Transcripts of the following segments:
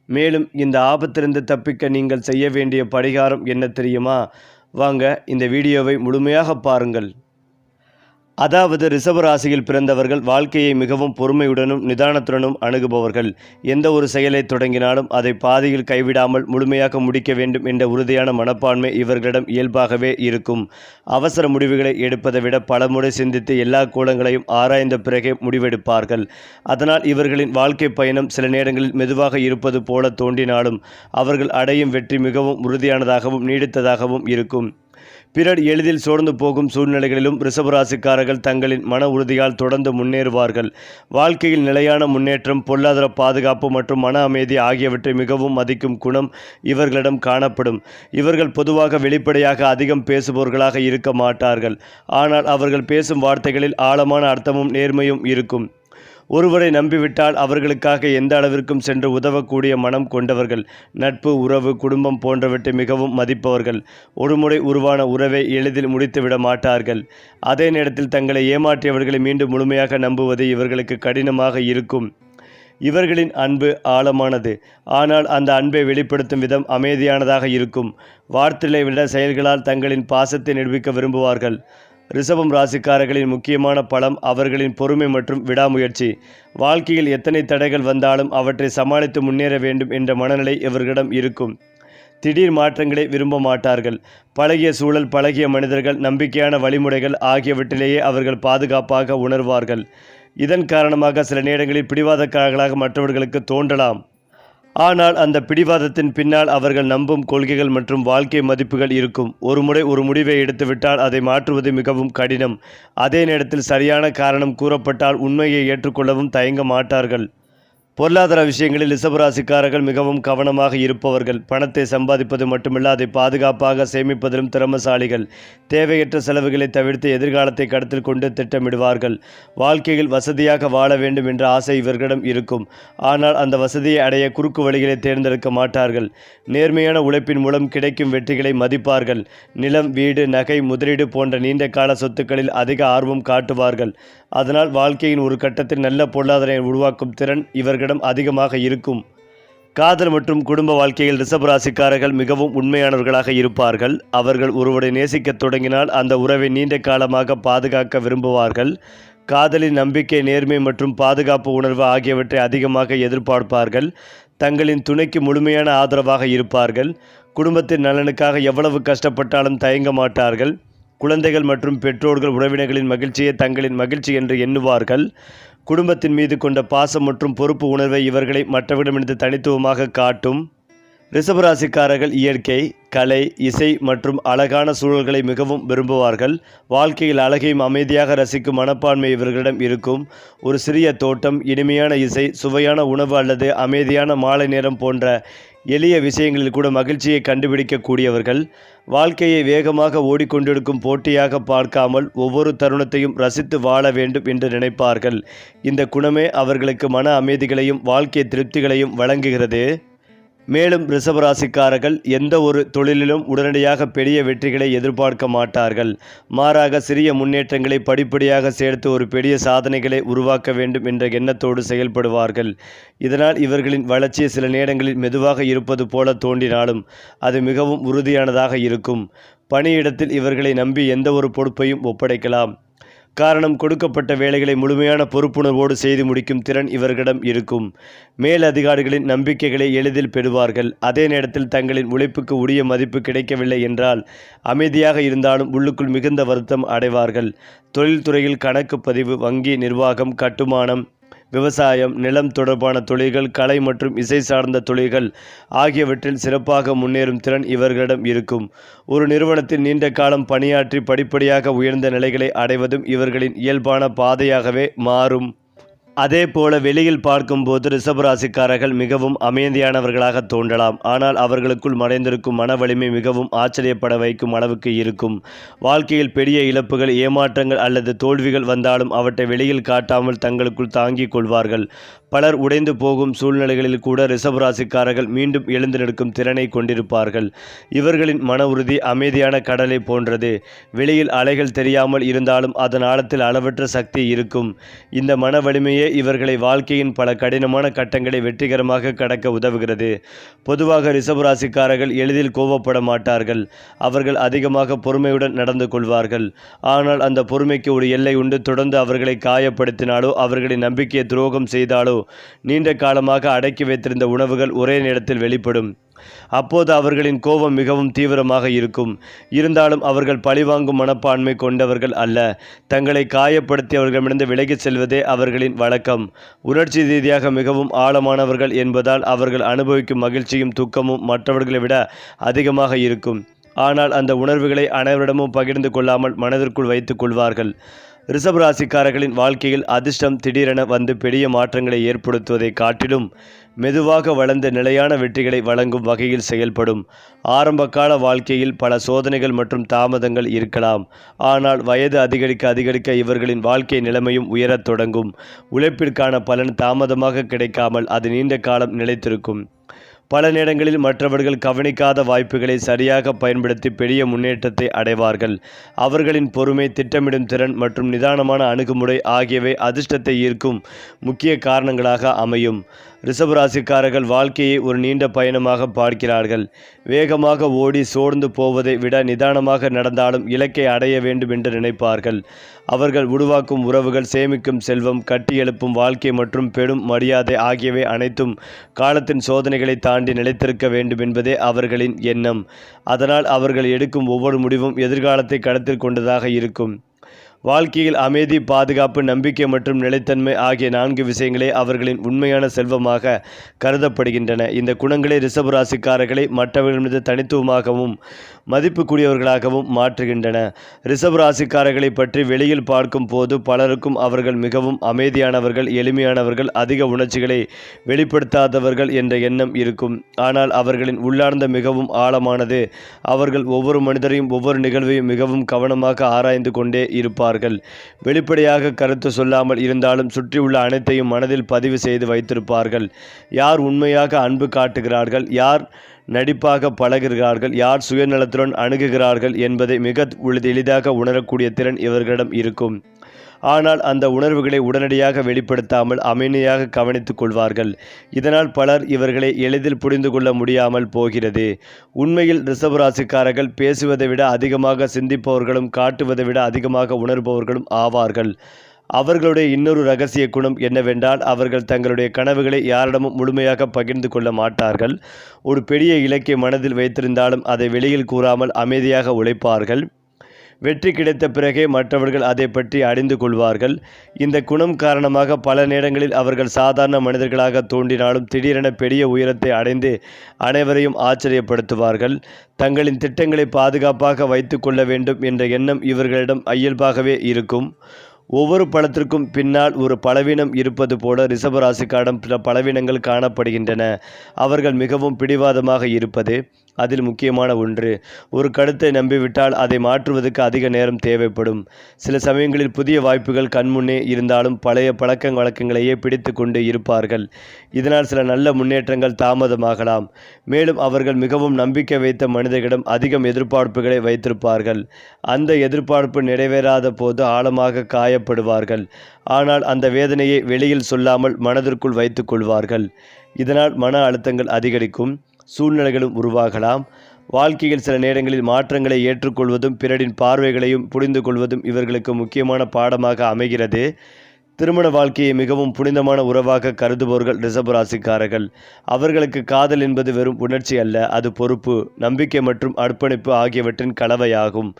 மேலும் இந்த ஆபத்திலிருந்து தப்பிக்க நீங்கள் செய்ய வேண்டிய பரிகாரம் என்ன தெரியுமா? வாங்க இந்த வீடியோவை முழுமையாக பாருங்கள். அதாவது ரிஷப ராசியில் பிறந்தவர்கள் வாழ்க்கையை மிகவும் பொறுமையுடனும் நிதானத்துடனும் அணுகுபவர்கள். எந்த ஒரு செயலை தொடங்கினாலும் அதை பாதியில் கைவிடாமல் முழுமையாக முடிக்க வேண்டும் என்ற உறுதியான மனப்பான்மை இவர்களிடம் இயல்பாகவே இருக்கும். அவசர முடிவுகளை எடுப்பதை விட பலமுறை சிந்தித்து எல்லா கோணங்களையும் ஆராய்ந்த பிறகே முடிவெடுப்பார்கள். அதனால் இவர்களின் வாழ்க்கை பயணம் சில நேரங்களில் மெதுவாக இருப்பது போல தோன்றினாலும் அவர்கள் அடையும் வெற்றி மிகவும் உறுதியானதாகவும் நீடித்ததாகவும் இருக்கும். பிறர் எளிதில் சோர்ந்து போகும் சூழ்நிலைகளிலும் ரிஷபராசிக்காரர்கள் தங்களின் மன உறுதியால் தொடர்ந்து முன்னேறுவார்கள். வாழ்க்கையில் நிலையான முன்னேற்றம், பொருளாதார பாதுகாப்பு மற்றும் மன அமைதி ஆகியவற்றை மிகவும் மதிக்கும் குணம் இவர்களிடம் காணப்படும். இவர்கள் பொதுவாக வெளிப்படையாக அதிகம் பேசுபவர்களாக இருக்க மாட்டார்கள். ஆனால் அவர்கள் பேசும் வார்த்தைகளில் ஆழமான அர்த்தமும் நேர்மையும் இருக்கும். ஒருவரை நம்பிவிட்டால் அவர்களுக்காக எந்த அளவிற்கும் சென்று உதவக்கூடிய மனம் கொண்டவர்கள். நட்பு, உறவு, குடும்பம் போன்றவற்றை மிகவும் மதிப்பவர்கள். ஒருமுறை உருவான உறவை எளிதில் முடித்துவிட மாட்டார்கள். அதே நேரத்தில் தங்களை ஏமாற்றியவர்களை மீண்டும் முழுமையாக நம்புவது இவர்களுக்கு கடினமாக இருக்கும். இவர்களின் அன்பு ஆழமானது. ஆனால் அந்த அன்பை வெளிப்படுத்தும் விதம் அமைதியானதாக இருக்கும். வார்த்தைகளை விட செயல்களால் தங்களின் பாசத்தை நிரூபிக்க விரும்புவார்கள். ரிஷபம் ராசிக்காரர்களின் முக்கியமான பலம் அவர்களின் பொறுமை மற்றும் விடாமுயற்சி. வாழ்க்கையில் எத்தனை தடைகள் வந்தாலும் அவற்றை சமாளித்து முன்னேற வேண்டும் என்ற மனநிலை இவர்களிடம் இருக்கும். திடீர் மாற்றங்களை விரும்ப மாட்டார்கள். பழகிய சூழல், பழகிய மனிதர்கள், நம்பிக்கையான வழிமுறைகள் ஆகியவற்றிலேயே அவர்கள் பாதுகாப்பாக உணர்வார்கள். இதன் காரணமாக சில நேரங்களில் பிடிவாதக்காரர்களாக மற்றவர்களுக்கு தோன்றலாம். ஆனால் அந்த பிடிவாதத்தின் பின்னால் அவர்கள் நம்பும் கொள்கைகள் மற்றும் வாழ்க்கை மதிப்புகள் இருக்கும். ஒருமுறை ஒரு முடிவை எடுத்துவிட்டால் அதை மாற்றுவது மிகவும் கடினம். அதே நேரத்தில் சரியான காரணம் கூறப்பட்டால் உண்மையை ஏற்றுக்கொள்ளவும் தயங்க மாட்டார்கள். பொருளாதார விஷயங்களில் ரிஷபராசிக்காரர்கள் மிகவும் கவனமாக இருப்பவர்கள். பணத்தை சம்பாதிப்பது மட்டுமல்ல, அதை பாதுகாப்பாக சேமிப்பதிலும் திறமசாலிகள். தேவையற்ற செலவுகளை தவிர்த்து எதிர்காலத்தை கருத்தில் கொண்டு திட்டமிடுவார்கள். வாழ்க்கையில் வசதியாக வாழ வேண்டும் என்ற ஆசை இவர்களிடம் இருக்கும். ஆனால் அந்த வசதியை அடைய குறுக்கு வழிகளை தேர்ந்தெடுக்க மாட்டார்கள். நேர்மையான உழைப்பின் மூலம் கிடைக்கும் வெற்றிகளை மதிப்பார்கள். நிலம், வீடு, நகை, முதலீடு போன்ற நீண்ட கால சொத்துக்களில் அதிக ஆர்வம் காட்டுவார்கள். அதனால் வாழ்க்கையின் ஒரு கட்டத்தில் நல்ல பொருளாதாரம் உருவாக்கும் திறன் இவர்களிடம் அதிகமாக இருக்கும். காதல் மற்றும் குடும்ப வாழ்க்கையில் ரிஷபராசிக்காரர்கள் மிகவும் உண்மையானவர்களாக இருப்பார்கள். அவர்கள் ஒருவரை நேசிக்க தொடங்கினால் அந்த உறவை நீண்ட காலமாக பாதுகாக்க விரும்புவார்கள். காதலின் நம்பிக்கை, நேர்மை மற்றும் பாதுகாப்பு உணர்வு ஆகியவற்றை அதிகமாக எதிர்பார்ப்பார்கள். தங்களின் துணைக்கு முழுமையான ஆதரவாக இருப்பார்கள். குடும்பத்தின் நலனுக்காக எவ்வளவு கஷ்டப்பட்டாலும் தயங்க மாட்டார்கள். குழந்தைகள் மற்றும் பெற்றோர்கள், உறவினர்களின் மகிழ்ச்சியை தங்களின் மகிழ்ச்சி என்று எண்ணுவார்கள். குடும்பத்தின் மீது கொண்ட பாசம் மற்றும் பொறுப்பு உணர்வை இவர்களை மற்றவரிடமிருந்து தனித்துவமாக காட்டும். ரிஷபராசிக்காரர்கள் இயற்கை, கலை, இசை மற்றும் அழகான சூழல்களை மிகவும் விரும்புவார்கள். வாழ்க்கையில் அழகையும் அமைதியாக ரசிக்கும் மனப்பான்மை இவர்களிடம் இருக்கும். ஒரு சிறிய தோட்டம், இனிமையான இசை, சுவையான உணவு அல்லது அமைதியான மாலை நேரம் போன்ற எளிய விஷயங்களில் கூட மகிழ்ச்சியை கண்டுபிடிக்கக்கூடியவர்கள். வாழ்க்கையை வேகமாக ஓடிக்கொண்டிருக்கும் போட்டியாக பார்க்காமல் ஒவ்வொரு தருணத்தையும் ரசித்து வாழ வேண்டும் என்று நினைப்பார்கள். இந்த குணமே அவர்களுக்கு மன அமைதிகளையும் வாழ்க்கை திருப்திகளையும் வழங்குகிறது. மேலும் ரிஷபராசிக்காரர்கள் எந்த ஒரு தொழிலிலும் உடனடியாக பெரிய வெற்றிகளை எதிர்பார்க்க மாட்டார்கள். மாறாக சிறிய முன்னேற்றங்களை படிப்படியாக சேர்த்து ஒரு பெரிய சாதனைகளை உருவாக்க வேண்டும் என்ற எண்ணத்தோடு செயல்படுவார்கள். இதனால் இவர்களின் வளர்ச்சி சில நேரங்களில் மெதுவாக இருப்பது போல தோன்றினாலும் அது மிகவும் உறுதியானதாக இருக்கும். பணியிடத்தில் இவர்களை நம்பி எந்த ஒரு பொறுப்பையும் ஒப்படைக்கலாம். காரணம், கொடுக்கப்பட்ட வேலைகளை முழுமையான பொறுப்புணர்வோடு செய்து முடிக்கும் திறன் இவர்களிடம் இருக்கும். மேல் அதிகாரிகளின் நம்பிக்கைகளை எளிதில் பெறுவார்கள். அதே நேரத்தில் தங்களின் உழைப்புக்கு உரிய மதிப்பு கிடைக்கவில்லை என்றால் அமைதியாக இருந்தாலும் உள்ளுக்குள் மிகுந்த வருத்தம் அடைவார்கள். தொழில்துறையில் கணக்கு பதிவு, வங்கி நிர்வாகம், கட்டுமானம், விவசாயம், நிலம் தொடர்பான தொழில்கள், கலை மற்றும் இசை சார்ந்த தொழில்கள் ஆகியவற்றில் சிறப்பாக முன்னேறும் திறன் இவர்களிடம் இருக்கும். ஒரு நிறுவனத்தில் நீண்ட காலம் பணியாற்றி படிப்படியாக உயர்ந்த நிலைகளை அடைவதும் இவர்களின் இயல்பான பாதையாகவே மாறும். அதேபோல வெளியில் பார்க்கும்போது ரிஷபராசிக்காரர்கள் மிகவும் அமைதியானவர்களாக தோன்றலாம். ஆனால் அவர்களுக்குள் மறைந்திருக்கும் மன வலிமை மிகவும் ஆச்சரியப்பட வைக்கும் அளவுக்கு இருக்கும். வாழ்க்கையில் பெரிய இழப்புகள், ஏமாற்றங்கள் அல்லது தோல்விகள் வந்தாலும் அவற்றை வெளியில் காட்டாமல் தங்களுக்குள் தாங்கிக் கொள்வார்கள். பலர் உடைந்து போகும் சூழ்நிலைகளில் கூட ரிஷபராசிக்காரர்கள் மீண்டும் எழுந்து நிற்கும் திறனை கொண்டிருப்பார்கள். இவர்களின் மன உறுதி அமைதியான கடலை போன்றது. வெளியில் அலைகள் தெரியாமல் இருந்தாலும் அதன் ஆழத்தில் அளவற்ற சக்தி இருக்கும். இந்த மன வலிமையே இவர்களை வாழ்க்கையின் பல கடினமான கட்டங்களை வெற்றிகரமாக கடக்க உதவுகிறது. பொதுவாக ரிஷபராசிக்காரர்கள் எளிதில் கோபப்பட மாட்டார்கள். அவர்கள் அதிகமாக பொறுமையுடன் நடந்து கொள்வார்கள். ஆனால் அந்த பொறுமைக்கு ஒரு எல்லை உண்டு. தொடர்ந்து அவர்களை காயப்படுத்தினாலோ அவர்களின் நம்பிக்கையை துரோகம் செய்தாலோ நீண்ட காலமாக அடக்கி வைத்திருந்த உணவுகள் ஒரே நேரத்தில் வெளிப்படும். அப்போது அவர்களின் கோபம் மிகவும் தீவிரமாக இருக்கும். இருந்தாலும் அவர்கள் பழிவாங்கும் மனப்பான்மை கொண்டவர்கள் அல்ல. தங்களை காயப்படுத்தியவர்களிடமிருந்து விலகிச் செல்வதே அவர்களின் வழக்கம். உணர்ச்சி ரீதியாக மிகவும் ஆழமானவர்கள் என்பதால் அவர்கள் அனுபவிக்கும் மகிழ்ச்சியும் துக்கமும் மற்றவர்களை விட அதிகமாக இருக்கும். ஆனால் அந்த உணர்வுகளை அனைவரிடமும் பகிர்ந்து கொள்ளாமல் மனதிற்குள் வைத்துக் கொள்வார்கள். ரிஷபராசிக்காரர்களின் வாழ்க்கையில் அதிர்ஷ்டம் திடீரென வந்து பெரிய மாற்றங்களை ஏற்படுத்துவதை காட்டிலும் மெதுவாக வளர்ந்த நிலையான வெற்றிகளை வழங்கும் வகையில் செயல்படும். ஆரம்பகால வாழ்க்கையில் பல சோதனைகள் மற்றும் தாமதங்கள் இருக்கலாம். ஆனால் வயது அதிகரிக்க இவர்களின் வாழ்க்கை நிலைமையும் உயரத் தொடங்கும். உழைப்பிற்கான பலன் தாமதமாக கிடைக்காமல் அது நீண்ட காலம் நிலைத்திருக்கும். பல நேரங்களில் மற்றவர்கள் கவனிக்காத வாய்ப்புகளை சரியாக பயன்படுத்தி பெரிய முன்னேற்றத்தை அடைவார்கள். அவர்களின் பொறுமை, திட்டமிடும் திறன் மற்றும் நிதானமான அணுகுமுறை ஆகியவை அதிர்ஷ்டத்தை ஈர்க்கும் முக்கிய காரணங்களாக அமையும். ரிஷபராசிக்காரர்கள் வாழ்க்கையை ஒரு நீண்ட பயணமாக பார்க்கிறார்கள். வேகமாக ஓடி சோர்ந்து போவதை விட நிதானமாக நடந்தாலும் இலக்கை அடைய வேண்டும் என்று நினைப்பார்கள். அவர்கள் உருவாக்கும் உறவுகள், சேமிக்கும் செல்வம், கட்டியெழுப்பும் வாழ்க்கை மற்றும் பெரும் மரியாதை ஆகியவை அனைத்தும் காலத்தின் சோதனைகளை தாண்டி நிலைத்திருக்க வேண்டும் என்பதே அவர்களின் எண்ணம். அதனால் அவர்கள் எடுக்கும் ஒவ்வொரு முடிவும் எதிர்காலத்தை கருத்தில் கொண்டதாக இருக்கும். வாழ்க்கையில் அமைதி, பாதுகாப்பு, நம்பிக்கை மற்றும் நிலைத்தன்மை ஆகிய 4 விஷயங்களே அவர்களின் உண்மையான செல்வமாக கருதப்படுகின்றன. இந்த குணங்களே ரிஷபராசிக்காரர்களை மற்றவர்களிடமிருந்து தனித்துவமாகவும் மதிப்புக்குரியவர்களாகவும் மாற்றுகின்றன. ரிஷபராசிக்காரர்களை பற்றி வெளியில் பார்க்கும் போது பலருக்கும் அவர்கள் மிகவும் அமைதியானவர்கள், எளிமையானவர்கள், அதிக உணர்ச்சிகளை வெளிப்படுத்தாதவர்கள் என்ற எண்ணம் இருக்கும். ஆனால் அவர்களின் உள்ளார்ந்த மிகவும் ஆழமானது. அவர்கள் ஒவ்வொரு மனிதரையும் ஒவ்வொரு நிகழ்வையும் மிகவும் கவனமாக ஆராய்ந்து கொண்டே இருப்பார்கள். வெளிப்படையாக கருத்து சொல்லாமல் இருந்தாலும் சுற்றியுள்ள அனைத்தையும் மனதில் பதிவு செய்து வைத்திருப்பார்கள். யார் உண்மையாக அன்பு காட்டுகிறார்கள், யார் நடிப்பாக பழகுகிறார்கள், யார் சுயநலத்துடன் அணுகுகிறார்கள் என்பதை மிக எளிதாக உணரக்கூடிய திறன் இவர்களிடம் இருக்கும். ஆனால் அந்த உணர்வுகளை உடனடியாக வெளிப்படுத்தாமல் அமைதியாக கவனித்துக் கொள்வார்கள். இதனால் பலர் இவர்களை எளிதில் புரிந்து கொள்ள முடியாமல் போகிறது. உண்மையில் ரிஷபராசிக்காரர்கள் பேசுவதை விட அதிகமாக சிந்திப்பவர்களும் காட்டுவதை விட அதிகமாக உணர்பவர்களும் ஆவார்கள். அவர்களுடைய இன்னொரு இரகசிய குணம் என்னவென்றால் அவர்கள் தங்களுடைய கனவுகளை யாரிடமும் முழுமையாக பகிர்ந்து கொள்ள மாட்டார்கள். ஒரு பெரிய இலக்கை மனதில் வைத்திருந்தாலும் அதை வெளியில் கூறாமல் அமைதியாக உழைப்பார்கள். வெற்றி கிடைத்த பிறகே மற்றவர்கள் அதை பற்றி அறிந்து கொள்வார்கள். இந்த குணம் காரணமாக பல நேரங்களில் அவர்கள் சாதாரண மனிதர்களாக தோன்றினாலும் திடீரென பெரிய உயரத்தை அடைந்து அனைவரையும் ஆச்சரியப்படுத்துவார்கள். தங்களின் திட்டங்களை பாதுகாப்பாக வைத்து கொள்ள வேண்டும் என்ற எண்ணம் இவர்களிடம் இயல்பாகவே இருக்கும். ஒவ்வொரு பலத்திற்கும் பின்னால் ஒரு பலவீனம் இருப்பது போல ரிஷபராசிக்காரிடம் சில பலவீனங்கள் காணப்படுகின்றன. அவர்கள் மிகவும் பிடிவாதமாக இருப்பது அதில் முக்கியமான ஒன்று. ஒரு கருத்தை நம்பிவிட்டால் அதை மாற்றுவதற்கு அதிக நேரம் தேவைப்படும். சில சமயங்களில் புதிய வாய்ப்புகள் கண்முன்னே இருந்தாலும் பழைய பழக்க வழக்கங்களையே பிடித்து கொண்டு இருப்பார்கள். இதனால் சில நல்ல முன்னேற்றங்கள் தாமதமாகலாம். மேலும் அவர்கள் மிகவும் நம்பிக்கை வைத்த மனிதர்களிடம் அதிகம் எதிர்பார்ப்புகளை வைத்திருப்பார்கள். அந்த எதிர்பார்ப்பு நிறைவேறாத போது ஆழமாக காயப்படுவார்கள். ஆனால் அந்த வேதனையை வெளியில் சொல்லாமல் மனதிற்குள் வைத்துக் கொள்வார்கள். இதனால் மன அழுத்தங்கள் அதிகரிக்கும் சூழ்நிலைகளும் உருவாகலாம். வாழ்க்கையில் சில நேரங்களில் மாற்றங்களை ஏற்றுக்கொள்வதும் பிறரின் பார்வைகளையும் புரிந்து கொள்வதும் இவர்களுக்கு முக்கியமான பாடமாக அமைகிறது. திருமண வாழ்க்கையை மிகவும் புனிதமான உறவாக கருதுபவர்கள் ரிஷபராசிக்காரர்கள். அவர்களுக்கு காதல் என்பது வெறும் உணர்ச்சி அல்ல, அது பொறுப்பு, நம்பிக்கை மற்றும் அர்ப்பணிப்பு ஆகியவற்றின் கலவையாகும்.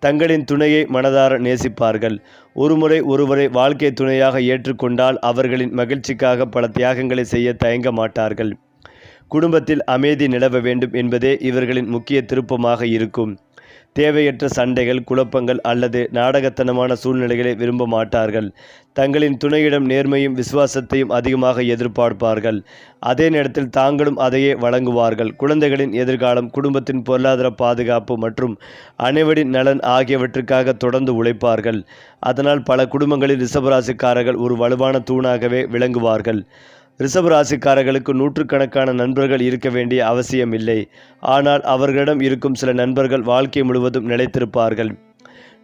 தங்களின் துணையை மனதார நேசிப்பார்கள். ஒருமுறை ஒருவரை வாழ்க்கை துணையாக ஏற்றுக்கொண்டால் அவர்களின் மகிழ்ச்சிக்காக பல தியாகங்களை செய்ய தயங்க மாட்டார்கள். குடும்பத்தில் அமைதி நிலவ வேண்டும் என்பதே இவர்களின் முக்கிய திருப்பமாக இருக்கும். தேவையற்ற சண்டைகள், குழப்பங்கள் அல்லது நாடகத்தனமான சூழ்நிலைகளை விரும்ப மாட்டார்கள். தங்களின் துணையிடம் நேர்மையும் விசுவாசத்தையும் அதிகமாக எதிர்பார்ப்பார்கள். அதே நேரத்தில் தாங்களும் அதையே வழங்குவார்கள். குழந்தைகளின் எதிர்காலம், குடும்பத்தின் பொருளாதார பாதுகாப்பு மற்றும் அனைவரின் நலன் ஆகியவற்றுக்காக தொடர்ந்து உழைப்பார்கள். அதனால் பல குடும்பங்களில் ரிஷபராசிக்காரர்கள் ஒரு வலுவான தூணாகவே விளங்குவார்கள். ரிஷப ராசிக்காரர்களுக்கு நூற்றுக்கணக்கான நண்பர்கள் இருக்க வேண்டிய அவசியம் இல்லை. ஆனால் அவர்களிடம் இருக்கும் சில நண்பர்கள் வாழ்க்கை முழுவதும் நிலைத்திருப்பார்கள்.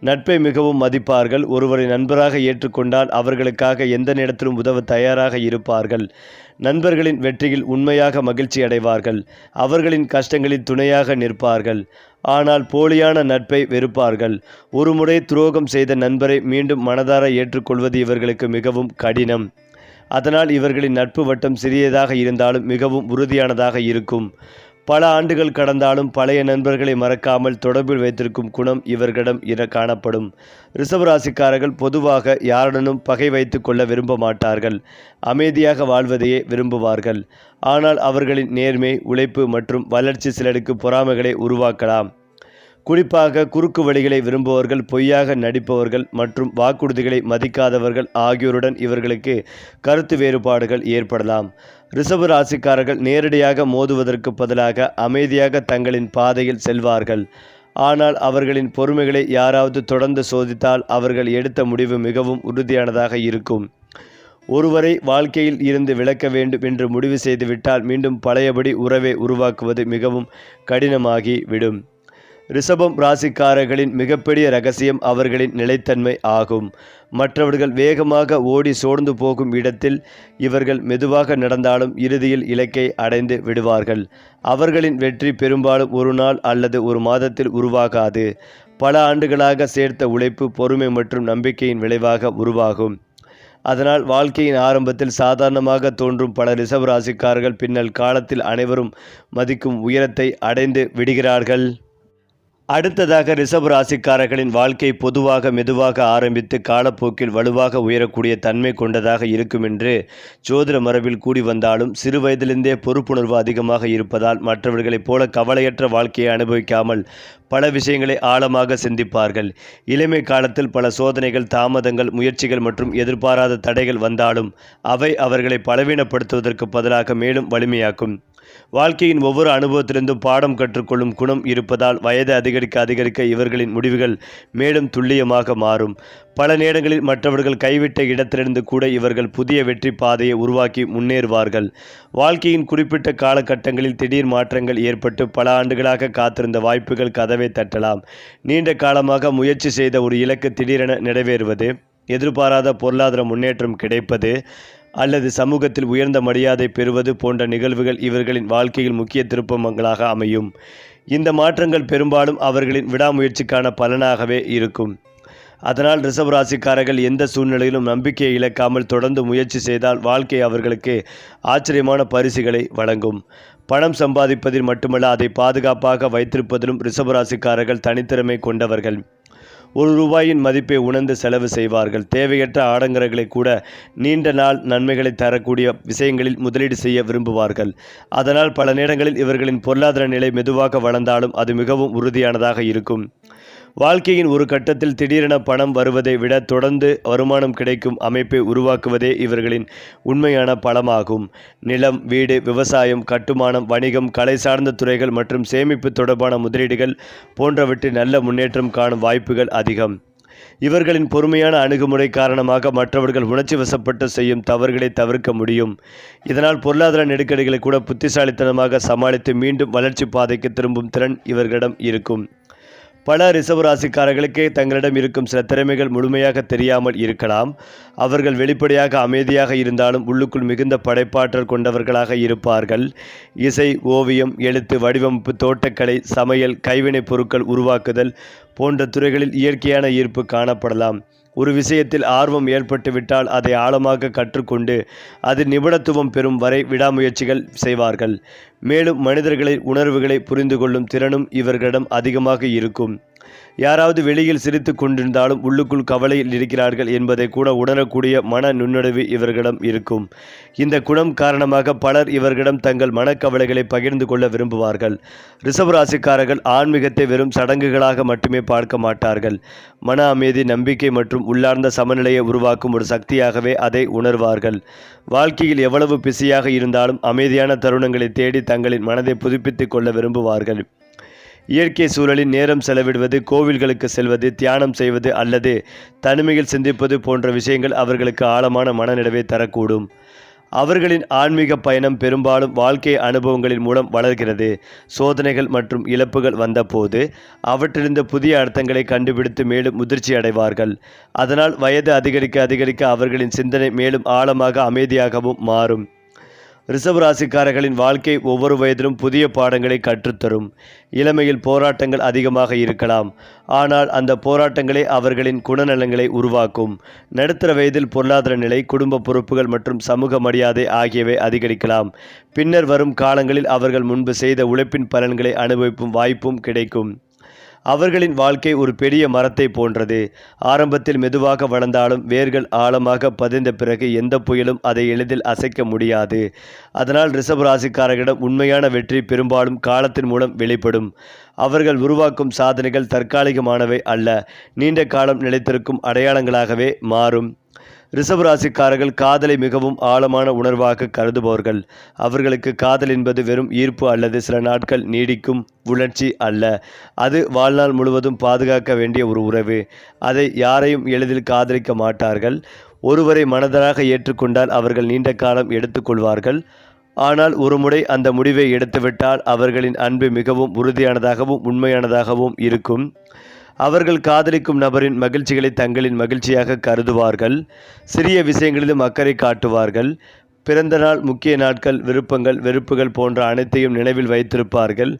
நட்பை மிகவும் மதிப்பார்கள். ஒருவரை நண்பராக ஏற்றுக்கொண்டால் அவர்களுக்காக எந்த நேரத்திலும் உதவ தயாராக இருப்பார்கள். நண்பர்களின் வெற்றியில் உண்மையாக மகிழ்ச்சி அடைவார்கள். அவர்களின் கஷ்டங்களில் துணையாக நிற்பார்கள். ஆனால் போலியான நட்பை வெறுப்பார்கள். ஒருமுறை துரோகம் செய்த நண்பரை மீண்டும் மனதார ஏற்றுக்கொள்வது இவர்களுக்கு மிகவும் கடினம். அதனால் இவர்களின் நட்பு வட்டம் சிறியதாக இருந்தாலும் மிகவும் உறுதியானதாக இருக்கும். பல ஆண்டுகள் கடந்தாலும் பழைய நண்பர்களை மறக்காமல் தொடர்பில் வைத்திருக்கும் குணம் இவர்களிடம் காணப்படும். ரிஷபராசிக்காரர்கள் பொதுவாக யாருடனும் பகை வைத்து கொள்ள விரும்ப மாட்டார்கள். அமைதியாக வாழ்வதையே விரும்புவார்கள். ஆனால் அவர்களின் நேர்மை, உழைப்பு மற்றும் வளர்ச்சி சிலருக்கு பொறாமைகளை உருவாக்கலாம். குறிப்பாக குறுக்கு வழிகளை விரும்புபவர்கள், பொய்யாக நடிப்பவர்கள் மற்றும் வாக்குறுதிகளை மதிக்காதவர்கள் ஆகியோருடன் இவர்களுக்கு கருத்து வேறுபாடுகள் ஏற்படலாம். ரிஷப ராசிக்காரர்கள் நேரடியாக மோதுவதற்கு பதிலாக அமைதியாக தங்களின் பாதையில் செல்வார்கள். ஆனால் அவர்களின் பொறுமைகளை யாராவது தொடர்ந்து சோதித்தால் அவர்கள் எடுத்த முடிவு மிகவும் உறுதியானதாக இருக்கும். ஒருவரை வாழ்க்கையில் இருந்து விலக்க வேண்டும் என்று முடிவு செய்துவிட்டால் மீண்டும் பழையபடி உறவை உருவாக்குவது மிகவும் கடினமாகி விடும். ரிஷபம் ராசிக்காரர்களின் மிகப்பெரிய ரகசியம் அவர்களின் நிலைத்தன்மை ஆகும். மற்றவர்கள் வேகமாக ஓடி சோர்ந்து போகும் இடத்தில் இவர்கள் மெதுவாக நடந்தாலும் இறுதியில் இலக்கை அடைந்து விடுவார்கள். அவர்களின் வெற்றி பெரும்பாலும் ஒரு நாள் அல்லது ஒரு மாதத்தில் உருவாகாது. பல ஆண்டுகளாக சேர்த்த உழைப்பு, பொறுமை மற்றும் நம்பிக்கையின் விளைவாக உருவாகும். அதனால் வாழ்க்கையின் ஆரம்பத்தில் சாதாரணமாக தோன்றும் பல ரிஷப ராசிக்காரர்கள் பின்னல் காலத்தில் அனைவரும் மதிக்கும் உயரத்தை அடைந்து விடுகிறார்கள். அடுத்ததாக ரிஷப ராசிக்காரர்களின் வாழ்க்கை பொதுவாக மெதுவாக ஆரம்பித்து காலப்போக்கில் வலுவாக உயரக்கூடிய தன்மை கொண்டதாக இருக்கும் என்று ஜோதிட மரபில் கூடி வந்தாலும் சிறு வயதிலிருந்தே பொறுப்புணர்வு அதிகமாக இருப்பதால் மற்றவர்களைப் போல கவலையற்ற வாழ்க்கையை அனுபவிக்காமல் பல விஷயங்களை ஆழமாக சிந்திப்பார்கள். இளமை காலத்தில் பல சோதனைகள், தாமதங்கள், முயற்சிகள் மற்றும் எதிர்பாராத தடைகள் வந்தாலும் அவை அவர்களை பலவீனப்படுத்துவதற்கு பதிலாக மேலும் வலிமையாக்கும். வாழ்க்கையின் ஒவ்வொரு அனுபவத்திலிருந்தும் பாடம் கற்றுக்கொள்ளும் குணம் இருப்பதால் வயது அதிகரிக்க இவர்களின் முடிவுகள் மேலும் துல்லியமாக மாறும். பல நேரங்களில் மற்றவர்கள் கைவிட்ட இடத்திலிருந்து கூட இவர்கள் புதிய வெற்றி பாதையை உருவாக்கி முன்னேறுவார்கள். வாழ்க்கையின் குறிப்பிட்ட காலகட்டங்களில் திடீர் மாற்றங்கள் ஏற்பட்டு பல ஆண்டுகளாக காத்திருந்த வாய்ப்புகள் கதவை தட்டலாம். நீண்ட காலமாக முயற்சி செய்த ஒரு இலக்கு திடீரென நிறைவேறுவது, எதிர்பாராத பொருளாதார முன்னேற்றம் கிடைப்பது அல்லது சமூகத்தில் உயர்ந்த மரியாதை பெறுவது போன்ற நிகழ்வுகள் இவர்களின் வாழ்க்கையில் முக்கிய திருப்பங்களாக அமையும். இந்த மாற்றங்கள் பெரும்பாலும் அவர்களின் விடாமுயற்சிக்கான பலனாகவே இருக்கும். அதனால் ரிஷப ராசிக்காரர்கள் எந்த சூழ்நிலையிலும் நம்பிக்கையை இழக்காமல் தொடர்ந்து முயற்சி செய்தால் வாழ்க்கை அவர்களுக்கு ஆச்சரியமான பரிசுகளை வழங்கும். பணம் சம்பாதிப்பதில் மட்டுமல்ல, அதை பாதுகாப்பாக வைத்திருப்பதிலும் ரிஷப ராசிக்காரர்கள் தனித்திறமை கொண்டவர்கள். ₹1 மதிப்பை உணர்ந்து செலவு செய்வார்கள். தேவையற்ற ஆடம்பரங்களை கூட நீண்ட நாள் நன்மைகளை தரக்கூடிய விஷயங்களில் முதலீடு செய்ய விரும்புவார்கள். அதனால் பல நேரங்களில் இவர்களின் பொருளாதார நிலை மெதுவாக வளர்ந்தாலும் அது மிகவும் உறுதியானதாக இருக்கும். வாழ்க்கையின் ஒரு கட்டத்தில் திடீரென பணம் வருவதை விட தொடர்ந்து வருமானம் கிடைக்கும் அமைப்பை உருவாக்குவதே இவர்களின் உண்மையான பலமாகும். நிலம், வீடு, விவசாயம், கட்டுமானம், வணிகம், கலை சார்ந்த துறைகள் மற்றும் சேமிப்பு தொடர்பான முதலீடுகள் போன்றவற்றில் நல்ல முன்னேற்றம் காணும் வாய்ப்புகள் அதிகம். இவர்களின் பொறுமையான அணுகுமுறை காரணமாக மற்றவர்கள் உணர்ச்சி வசப்பட்டு செய்யும் தவறுகளை தவிர்க்க முடியும். இதனால் பொருளாதார நெருக்கடிகளை கூட புத்திசாலித்தனமாக சமாளித்து மீண்டும் வளர்ச்சி பாதைக்கு திரும்பும் திறன் இவர்களிடம் இருக்கும். பல ரிஷப ராசிக்காரர்களுக்கு தங்களிடம் இருக்கும் சில திறமைகள் முழுமையாக தெரியாமல் இருக்கலாம். அவர்கள் வெளிப்படையாக அமைதியாக இருந்தாலும் உள்ளுக்குள் மிகுந்த படைப்பாற்றல் கொண்டவர்களாக இருப்பார்கள். இசை, ஓவியம், எழுத்து, வடிவமைப்பு, தோட்டக்கலை, சமையல், கைவினைப் பொருட்கள் உருவாக்குதல் போன்ற துறைகளில் இயற்கையான ஈர்ப்பு காணப்படலாம். ஒரு விஷயத்தில் ஆர்வம் ஏற்பட்டுவிட்டால் அதை ஆழமாக கற்றுக்கொண்டு அதில் நிபுணத்துவம் பெறும் வரை விடாமுயற்சிகள் செய்வார்கள். மேலும் மனிதர்களின் உணர்வுகளை புரிந்து கொள்ளும் திறனும் இவர்களிடம் அதிகமாக இருக்கும். யாராவது வெளியில் சிரித்து கொண்டிருந்தாலும் உள்ளுக்குள் கவலையில் இருக்கிறார்கள் என்பதை கூட உணரக்கூடிய மன நுண்ணறிவு இவர்களிடம் இருக்கும். இந்த குணம் காரணமாக பலர் இவர்களிடம் தங்கள் மனக்கவலைகளை பகிர்ந்து கொள்ள விரும்புவார்கள். ரிஷப ராசிக்காரர்கள் ஆன்மீகத்தை வெறும் சடங்குகளாக மட்டுமே பார்க்க மாட்டார்கள். மன அமைதி, நம்பிக்கை மற்றும் உள்ளார்ந்த சமநிலையை உருவாக்கும் ஒரு சக்தியாகவே அதை உணர்வார்கள். வாழ்க்கையில் எவ்வளவு பிஸியாக இருந்தாலும் அமைதியான தருணங்களை தேடி தங்களின் மனதை புதுப்பித்துக் கொள்ள விரும்புவார்கள். இயற்கை சூழலில் நேரம் செலவிடுவது, கோவில்களுக்கு செல்வது, தியானம் செய்வது அல்லது தனிமையில் சிந்திப்பது போன்ற விஷயங்கள் அவர்களுக்கு ஆழமான மனநிறைவை தரக்கூடும். அவர்களின் ஆன்மீக பயணம் பெரும்பாலும் வாழ்க்கை அனுபவங்களின் மூலம் வளர்கிறது. சோதனைகள் மற்றும் இழப்புகள் வந்தபோது அவற்றிலிருந்து புதிய அர்த்தங்களை கண்டுபிடித்து மேலும் முதிர்ச்சி அடைவார்கள். அதனால் வயது அதிகரிக்க அதிகரிக்க அவர்களின் சிந்தனை மேலும் ஆழமாக அமைதியாகவும் மாறும். ரிஷப ராசிக்காரர்களின் வாழ்க்கை ஒவ்வொரு வயதிலும் புதிய பாடங்களை கற்றுத்தரும். இளமையில் போராட்டங்கள் அதிகமாக இருக்கலாம், ஆனால் அந்த போராட்டங்களே அவர்களின் குணநலங்களை உருவாக்கும். நடுத்தர வயதில் பொருளாதார நிலை, குடும்ப பொறுப்புகள் மற்றும் சமூக மரியாதை ஆகியவை அதிகரிக்கலாம். பின்னர் வரும் காலங்களில் அவர்கள் முன்பு செய்த உழைப்பின் பலன்களை அனுபவிக்கும் வாய்ப்பும் கிடைக்கும். அவர்களின் வாழ்க்கை ஒரு பெரிய மரத்தை போன்றது. ஆரம்பத்தில் மெதுவாக வளர்ந்தாலும் வேர்கள் ஆழமாக பதிந்த பிறகு எந்த புயலும் அதை எளிதில் அசைக்க முடியாது. அதனால் ரிஷப ராசிக்காரர்களிடம் உண்மையான வெற்றி பெரும்பாலும் காலத்தின் மூலம் வெளிப்படும். அவர்கள் உருவாக்கும் சாதனைகள் தற்காலிகமானவை அல்ல, நீண்ட காலம் நிலைத்திருக்கும் அடையாளங்களாகவே மாறும். ரிஷப ராசிக்காரர்கள் காதலை மிகவும் ஆழமான உணர்வாக கருதுபவர்கள். அவர்களுக்கு காதல் என்பது வெறும் ஈர்ப்பு அல்லது சில நாட்கள் நீடிக்கும் உணர்ச்சி அல்ல. அது வாழ்நாள் முழுவதும் பாதுகாக்க வேண்டிய ஒரு உறவு. அதை யாரையும் எளிதில் காதலிக்க மாட்டார்கள். ஒருவரை மனதார ஏற்றுக்கொண்டால் அவர்கள் நீண்ட காலம் எடுத்துக்கொள்வார்கள். ஆனால் ஒருமுறை அந்த முடிவை எடுத்துவிட்டால் அவர்களின் அன்பு மிகவும் உறுதியானதாகவும் உண்மையானதாகவும் இருக்கும். அவர்கள் காதலிக்கும் நபரின் மகிழ்ச்சிகளை தங்களின் மகிழ்ச்சியாக கருதுவார்கள். சிறிய விஷயங்களிலும் அக்கறை காட்டுவார்கள். பிறந்த நாள், முக்கிய நாட்கள், விருப்பங்கள், வெறுப்புகள் போன்ற அனைத்தையும் நினைவில் வைத்திருப்பார்கள்.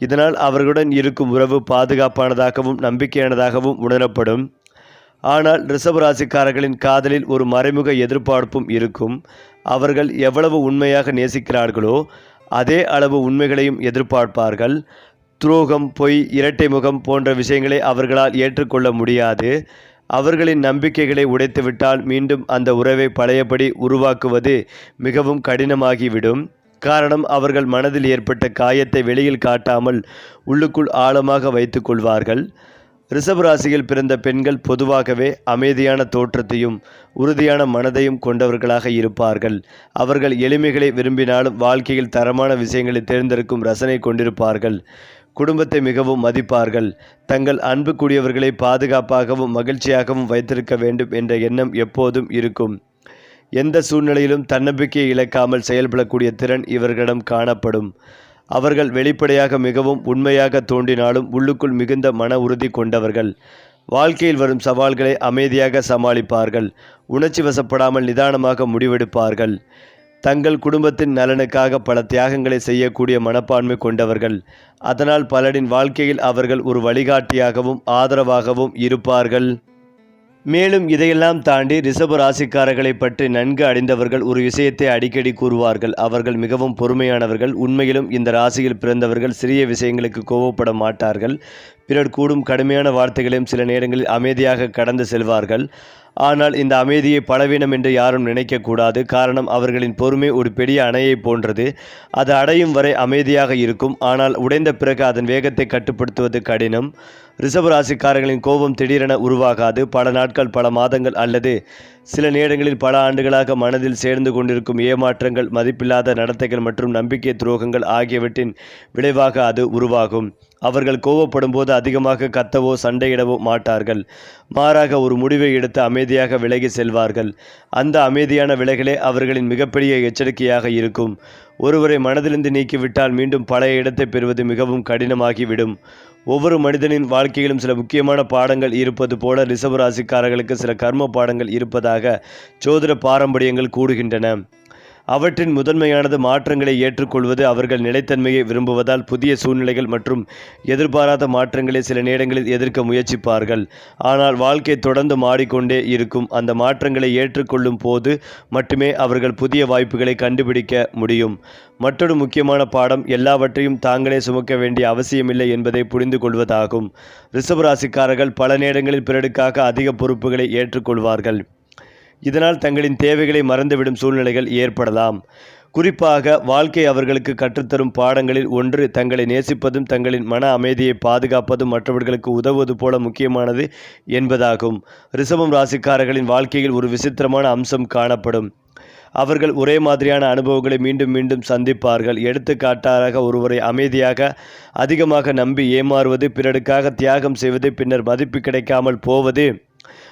இதனால் அவர்களுடன் இருக்கும் உறவு பாதுகாப்பானதாகவும் நம்பிக்கையானதாகவும் உணரப்படும். ஆனால் ரிஷப ராசிக்காரர்களின் காதலில் ஒரு மறைமுக எதிர்பார்ப்பும் இருக்கும். அவர்கள் எவ்வளவு உண்மையாக நேசிக்கிறார்களோ அதே அளவு உண்மைகளையும் எதிர்பார்ப்பார்கள். துரோகம், பொய், இரட்டை முகம் போன்ற விஷயங்களை அவர்களால் ஏற்றுக்கொள்ள முடியாது. அவர்களின் நம்பிக்கைகளை உடைத்துவிட்டால் மீண்டும் அந்த உறவை பழையபடி உருவாக்குவது மிகவும் கடினமாகிவிடும். காரணம், அவர்கள் மனதில் ஏற்பட்ட காயத்தை வெளியில் காட்டாமல் உள்ளுக்குள் ஆழமாக வைத்து கொள்வார்கள். ரிஷப ராசியில் பிறந்த பெண்கள் பொதுவாகவே அமைதியான தோற்றத்தையும் உறுதியான மனதையும் கொண்டவர்களாக இருப்பார்கள். அவர்கள் எளிமைகளை விரும்பினாலும் வாழ்க்கையில் தரமான விஷயங்களை தேர்ந்தெடுக்கும் ரசனை கொண்டிருப்பார்கள். குடும்பத்தை மிகவும் மதிப்பார்கள். தங்கள் அன்புக்குரியவர்களை பாதுகாப்பாகவும் மகிழ்ச்சியாகவும் வைத்திருக்க வேண்டும் என்ற எண்ணம் எப்போதும் இருக்கும். எந்த சூழ்நிலையிலும் தன்னம்பிக்கையை இழக்காமல் செயல்படக்கூடிய திறன் இவர்களிடம் காணப்படும். அவர்கள் வெளிப்படையாக மிகவும் உண்மையாக தோன்றினாலும் உள்ளுக்குள் மிகுந்த மன உறுதி கொண்டவர்கள். வாழ்க்கையில் வரும் சவால்களை அமைதியாக சமாளிப்பார்கள். உணர்ச்சி வசப்படாமல் நிதானமாக முடிவெடுப்பார்கள். தங்கள் குடும்பத்தின் நலனுக்காக பல தியாகங்களை செய்யக்கூடிய மனப்பான்மை கொண்டவர்கள். அதனால் பலரின் வாழ்க்கையில் அவர்கள் ஒரு வழிகாட்டியாகவும் ஆதரவாகவும் இருப்பார்கள். மேலும் இதையெல்லாம் தாண்டி ரிஷப ராசிக்காரர்களை பற்றி நன்கு அறிந்தவர்கள் ஒரு விஷயத்தை அடிக்கடி கூறுவார்கள். அவர்கள் மிகவும் பொறுமையானவர்கள். உண்மையிலும் இந்த ராசியில் பிறந்தவர்கள் சிறிய விஷயங்களுக்கு கோபப்பட மாட்டார்கள். பிறர் கூடும் கடுமையான வார்த்தைகளையும் சில நேரங்களில் அமைதியாக கடந்து செல்வார்கள். ஆனால் இந்த அமைதியை பலவீனம் என்று யாரும் நினைக்கக்கூடாது. காரணம், அவர்களின் பொறுமை ஒரு பெரிய அணையை போன்றது. அது அடையும் வரை அமைதியாக இருக்கும். ஆனால் உடைந்த பிறகு அதன் வேகத்தை கட்டுப்படுத்துவது கடினம். ரிஷப ராசிக்காரர்களின் கோபம் திடீரென உருவாகாது. பல நாட்கள், பல மாதங்கள் அல்லது சில நேரங்களில் பல ஆண்டுகளாக மனதில் சேர்ந்து கொண்டிருக்கும் ஏமாற்றங்கள், மதிப்பில்லாத நடத்தைகள் மற்றும் நம்பிக்கை துரோகங்கள் ஆகியவற்றின் விளைவாக அது உருவாகும். அவர்கள் கோபப்படும் போது அதிகமாக கத்தவோ சண்டையிடவோ மாட்டார்கள். மாறாக ஒரு முடிவை எடுத்து அமைதியாக விலகி செல்வார்கள். அந்த அமைதியான விலகலே அவர்களின் மிகப்பெரிய எச்சரிக்கையாக இருக்கும். ஒருவரை மனதிலிருந்து நீக்கிவிட்டால் மீண்டும் பழைய இடத்தை பெறுவது மிகவும் கடினமாகிவிடும். ஒவ்வொரு மனிதனின் வாழ்க்கையிலும் சில முக்கியமான பாடங்கள் இருப்பது போல ரிஷப ராசிக்காரர்களுக்கு சில கர்ம பாடங்கள் இருப்பதாக ஜோதிட பாரம்பரியங்கள் கூறுகின்றன. அவற்றின் முதன்மையானது மாற்றங்களை ஏற்றுக்கொள்வது. அவர்கள் நிலைத்தன்மையை விரும்புவதால் புதிய சூழ்நிலைகள் மற்றும் எதிர்பாராத மாற்றங்களை சில நேரங்களில் எதிர்க்க முயற்சிப்பார்கள். ஆனால் வாழ்க்கை தொடர்ந்து மாறிக்கொண்டே இருக்கும். அந்த மாற்றங்களை ஏற்றுக்கொள்ளும் போது மட்டுமே அவர்கள் புதிய வாய்ப்புகளை கண்டுபிடிக்க முடியும். மற்றொரு முக்கியமான பாடம், எல்லாவற்றையும் தாங்களே சுமக்க வேண்டிய அவசியமில்லை என்பதை புரிந்து கொள்வதாகும். ரிஷப ராசிக்காரர்கள் பல நேரங்களில் பிறருக்காக அதிக பொறுப்புகளை ஏற்றுக்கொள்வார்கள். இதனால் தங்களின் தேவைகளை மறந்துவிடும் சூழ்நிலைகள் ஏற்படலாம். குறிப்பாக வாழ்க்கை அவர்களுக்கு கற்றுத்தரும் பாடங்களில் ஒன்று, தங்களை நேசிப்பதும் தங்களின் மன அமைதியை பாதுகாப்பதும் மற்றவர்களுக்கு உதவுவது போல முக்கியமானது என்பதாகும். ரிஷபம் ராசிக்காரர்களின் வாழ்க்கையில் ஒரு விசித்திரமான அம்சம் காணப்படும். அவர்கள் ஒரே மாதிரியான அனுபவங்களை மீண்டும் மீண்டும் சந்திப்பார்கள். எடுத்துக்காட்டாக, ஒருவரை அமைதியாக அதிகமாக நம்பி ஏமாறுவது, பிறருக்காக தியாகம் செய்வது, பின்னர் மதிப்பு கிடைக்காமல் போவது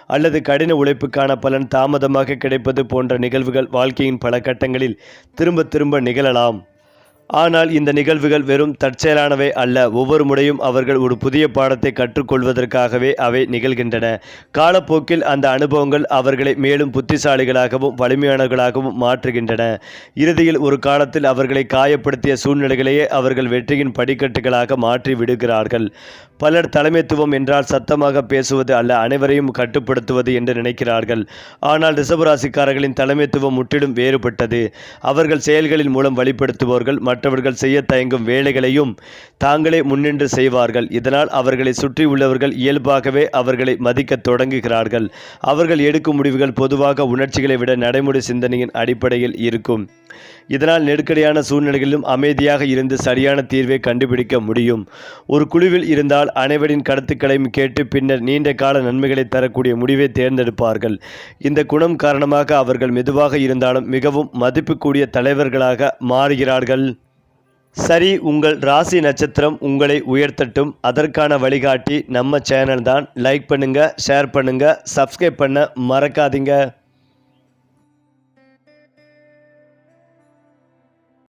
அல்லது கடின உழைப்புக்கான பலன் தாமதமாக கிடைப்பது போன்ற நிகழ்வுகள் வாழ்க்கையின் பல கட்டங்களில் திரும்ப திரும்ப நிகழலாம். ஆனால் இந்த நிகழ்வுகள் வெறும் தற்செயலானவை அல்ல. ஒவ்வொரு முறையும் அவர்கள் ஒரு புதிய பாடத்தை கற்றுக்கொள்வதற்காகவே அவை நிகழ்கின்றன. காலப்போக்கில் அந்த அனுபவங்கள் அவர்களை மேலும் புத்திசாலிகளாகவும் வலிமையானவர்களாகவும் மாற்றுகின்றன. இறுதியில் ஒரு காலத்தில் அவர்களை காயப்படுத்திய சூழ்நிலைகளையே அவர்கள் வெற்றியின் படிக்கட்டுகளாக மாற்றி விடுகிறார்கள். பலர் தலைமைத்துவம் என்றால் சத்தமாக பேசுவது அல்ல, அனைவரையும் கட்டுப்படுத்துவது என்று நினைக்கிறார்கள். ஆனால் ரிஷபராசிக்காரர்களின் தலைமைத்துவம் முற்றிலும் வேறுபட்டது. அவர்கள் செயல்களின் மூலம் வெளிப்படுத்துபவர்கள். மற்றவர்கள் செய்ய தயங்கும் வேலைகளையும் தாங்களே முன்னின்று செய்வார்கள். இதனால் அவர்களை சுற்றி உள்ளவர்கள் இயல்பாகவே அவர்களை மதிக்கத் தொடங்குகிறார்கள். அவர்கள் எடுக்கும் முடிவுகள் பொதுவாக உணர்ச்சிகளை விட நடைமுறை சிந்தனையின் அடிப்படையில் இருக்கும். இதனால் நெருக்கடியான சூழ்நிலைகளிலும் அமைதியாக இருந்து சரியான தீர்வை கண்டுபிடிக்க முடியும். ஒரு குழுவில் இருந்தால் அனைவரின் கருத்துக்களையும் கேட்டு பின்னர் நீண்ட கால நன்மைகளை தரக்கூடிய முடிவை தேர்ந்தெடுப்பார்கள். இந்த குணம் காரணமாக அவர்கள் மெதுவாக இருந்தாலும் மிகவும் மதிப்புக்கூடிய தலைவர்களாக மாறுகிறார்கள். சரி, உங்கள் ராசி நட்சத்திரம் உங்களை உயர்த்தட்டும். அதற்கான வழிகாட்டி நம்ம சேனல் தான். லைக் பண்ணுங்க, ஷேர் பண்ணுங்க, சப்ஸ்கிரைப் பண்ண மறக்காதீங்க.